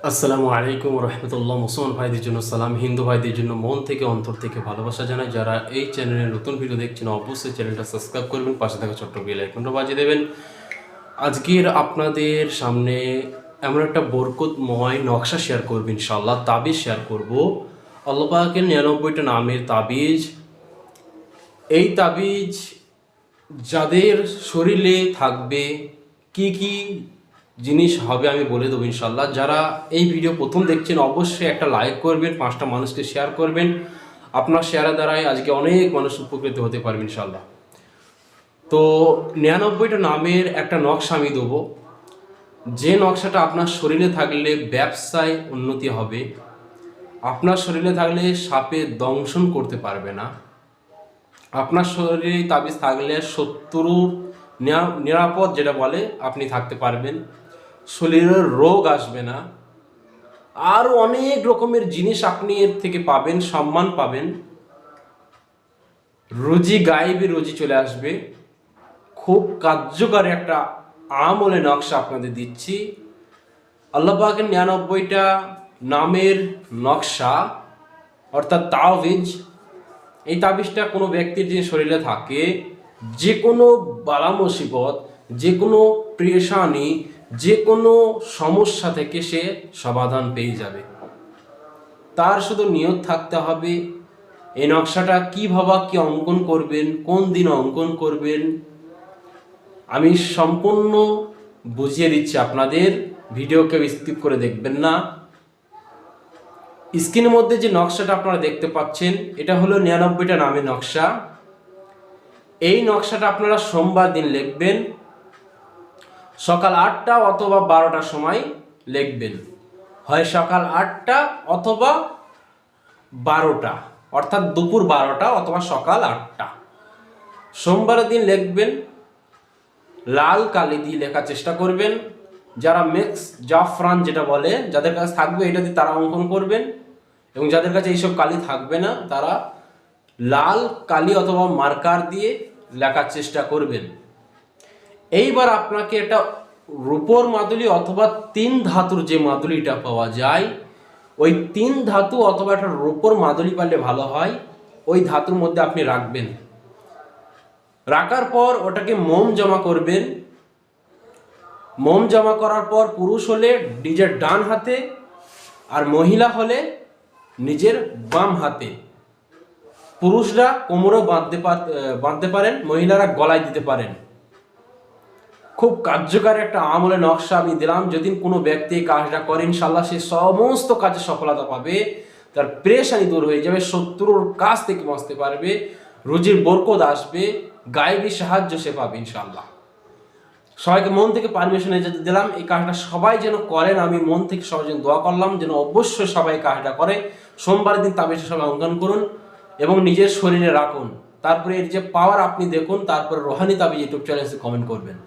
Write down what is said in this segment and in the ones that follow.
আসসালামু আলাইকুম রহমতুল্লাহ। মুসলমান ভাইদের জন্য সালাম, হিন্দু ভাইদের জন্য মন থেকে অন্তর থেকে ভালোবাসা জানাই। যারা এই চ্যানেলে নতুন ভিডিও দেখছেন অবশ্যই চ্যানেলটা সাবস্ক্রাইব করবেন, পাশে থাকা ছোট্ট বেল আইকনটা বাজিয়ে দেবেন। আজকের আপনাদের সামনে এমন একটা বরকতময় নকশা শেয়ার করব, ইনশাআল্লাহ তাবিজ শেয়ার করব। আল্লাহ পাকের 99টা নামের তাবিজ। এই তাবিজ যাদের শরীরে থাকবে কি কি জিনিস হবে আমি বলে দেবো ইনশাল্লাহ। যারা এই ভিডিও প্রথম দেখছেন অবশ্যই একটা লাইক করবেন, 5টা মানুষকে শেয়ার করবেন। আপনার শেয়ারের দ্বারাই আজকে অনেক মানুষ উপকৃত হতে পারবে ইনশাল্লাহ। তো 99টা নামের একটা নকশা আমি দেবো, যে নকশাটা আপনার শরীরে থাকলে ব্যবসায় উন্নতি হবে, আপনার শরীরে থাকলে সাপে দংশন করতে পারবে না, আপনার শরীরে তাবিজ থাকলে শত্রুর নিরাপদ যেটা বলে আপনি থাকতে পারবেন, শরীরের রোগ আসবে না, আরও অনেক রকমের জিনিস আপনি এর থেকে পাবেন, সম্মান পাবেন, রুজি গায়েবী রুজি চলে আসবে। খুব কার্যকরী একটা আমলে নকশা আপনাদের দিচ্ছি। আল্লাহ পাকের 99টা নামের নকশা অর্থাৎ তাবিজ। এই তাবিজটা কোনো ব্যক্তির যে শরীরে থাকে, যে কোনো বালা মুসিবত, যে কোনো পেরেশানি, যে কোনো সমস্যা থেকে সে সমাধান পেয়ে যাবে। তার শুধু নিয়ত থাকতে হবে। এই নকশাটা কীভাবে কি অঙ্কন করবেন, কোন দিন অঙ্কন করবেন আমি সম্পূর্ণ বুঝিয়ে দিচ্ছি আপনাদের। ভিডিওকে স্কিপ করে দেখবেন না। স্ক্রিনের মধ্যে যে নকশাটা আপনারা দেখতে পাচ্ছেন এটা হলো 99টা নামের নকশা। এই নকশাটা আপনারা সোমবার দিন লিখবেন, সকাল 8টা অথবা 12টার সময় লিখবেন। হয় সকাল 8টা অথবা 12টা, অর্থাৎ দুপুর 12টা অথবা সকাল 8টা। সোমবার দিন লিখবেন, লাল কালি দিয়ে লেখার চেষ্টা করবেন। যারা মিক্স জাফরান যেটা বলে, যাদের কাছে থাকবে এটা দিয়ে তারা অঙ্কন করবেন, এবং যাদের কাছে এইসব কালি থাকবে না তারা লাল কালি অথবা মার্কার দিয়ে লেখার চেষ্টা করবেন। এইবার আপনাকে একটা রূপোর মাদুলি অথবা 3 ধাতুর যে মাদুলিটা পাওয়া যায়, ওই 3 ধাতু অথবা একটা রূপোর মাদুলি পারলে ভালো হয়, ওই ধাতুর মধ্যে আপনি রাখবেন। রাখার পর ওটাকে মোম জমা করবেন। মোম জমা করার পর পুরুষ হলে নিজের ডান হাতে, আর মহিলা হলে নিজের বাম হাতে। পুরুষরা কোমরেও বাঁধতে পারেন, মহিলারা গলায় দিতে পারেন। খুব কার্যকারী একটা আমলে নকশা আমি দিলাম। যদি কোনো ব্যক্তি এই কাজটা করে ইনশাল্লাহ সে সমস্ত কাজে সফলতা পাবে, তার পেরেশানি দূর হয়ে যাবে, শত্রুর কাছ থেকে বাঁচতে পারবে, রুজির বরকত আসবে, গায়েবী সাহায্য সে পাবে ইনশাল্লাহ। সবাইকে মন থেকে পারমিশন যেতে দিলাম এই কাজটা সবাই যেন করেন। আমি মন থেকে সবাই যেন দোয়া করলাম যেন অবশ্যই সবাই কাজটা করে। সোমবার দিন তাবিজটা সবাই অঙ্কন করুন এবং নিজের শরীরে রাখুন। তারপরে এর যে পাওয়ার আপনি দেখুন, তারপরে রোহানি তাবিজ ইউটিউব চ্যানেলে কমেন্ট করবেন।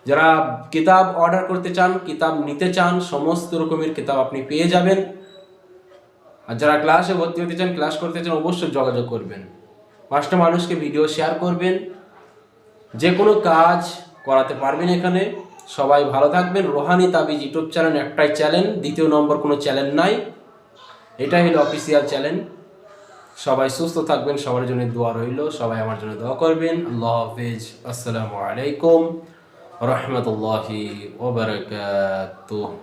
যারা কিতাব অর্ডার করতে চান, কিতাব নিতে চান, সমস্ত রকমের কিতাব আপনি পেয়ে যাবেন। আর যারা ক্লাসে ভর্তি হতে চান, ক্লাস করতে চান, অবশ্যই যোগাযোগ করবেন। 5টা মানুষকে ভিডিও শেয়ার করবেন। যে কোনো কাজ করাতে পারবেন এখানে। সবাই ভালো থাকবেন। রোহানি তাবিজ ইউটিউব চ্যানেল একটাই চ্যানেল, দ্বিতীয় নম্বর কোনো চ্যানেল নাই, এটাই হলো অফিসিয়াল চ্যানেল। সবাই সুস্থ থাকবেন, সবার জন্য দোয়া রইল। সবাই আমার জন্য দোয়া করবেন। আল্লাহ হাফেজ। আসসালামু আলাইকুম রহমতুল্লাহি ওয়া বারাকাতুহু।